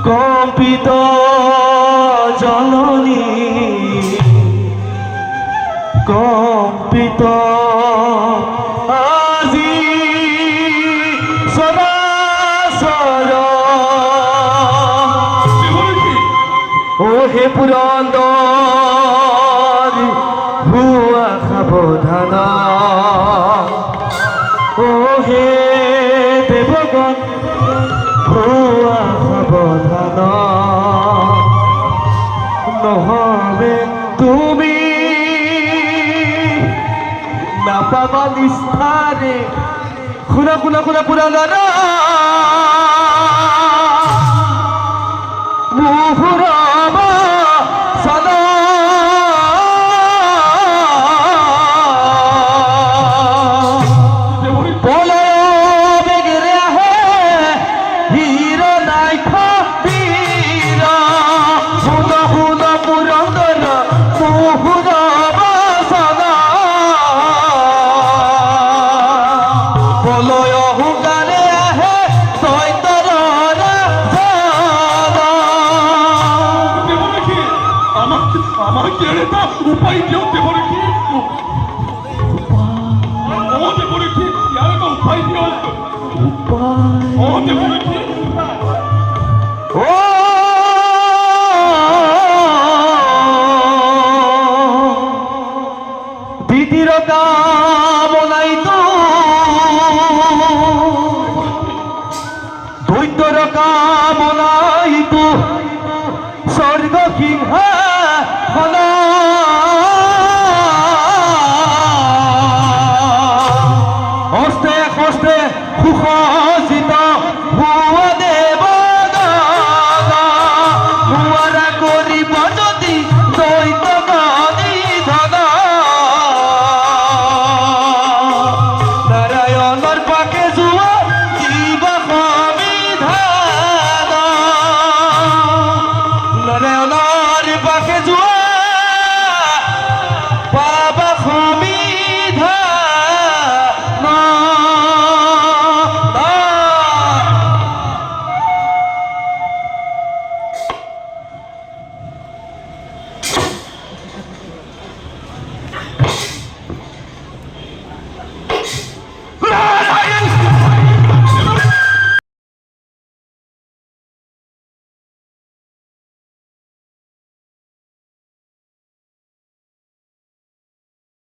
কম্পিত জননী কম্পিত আজি সরাসর ও হে পুরন্দর হুয়া সাবধান ও হে দেবগণ হুয়া সাবধান নহবে তুমি না পাবা নিস্তারে খুনা খুনা খুনা পুরান্দর মুহুরবা সদা উপায় কেউ দেব নাকি দেব নাকি ইয়ার একটা উপায় দিও দেব নাকি ও দিদির কামনাই তো দৈত্যর কামনাই তো স্বর্গ সিংহা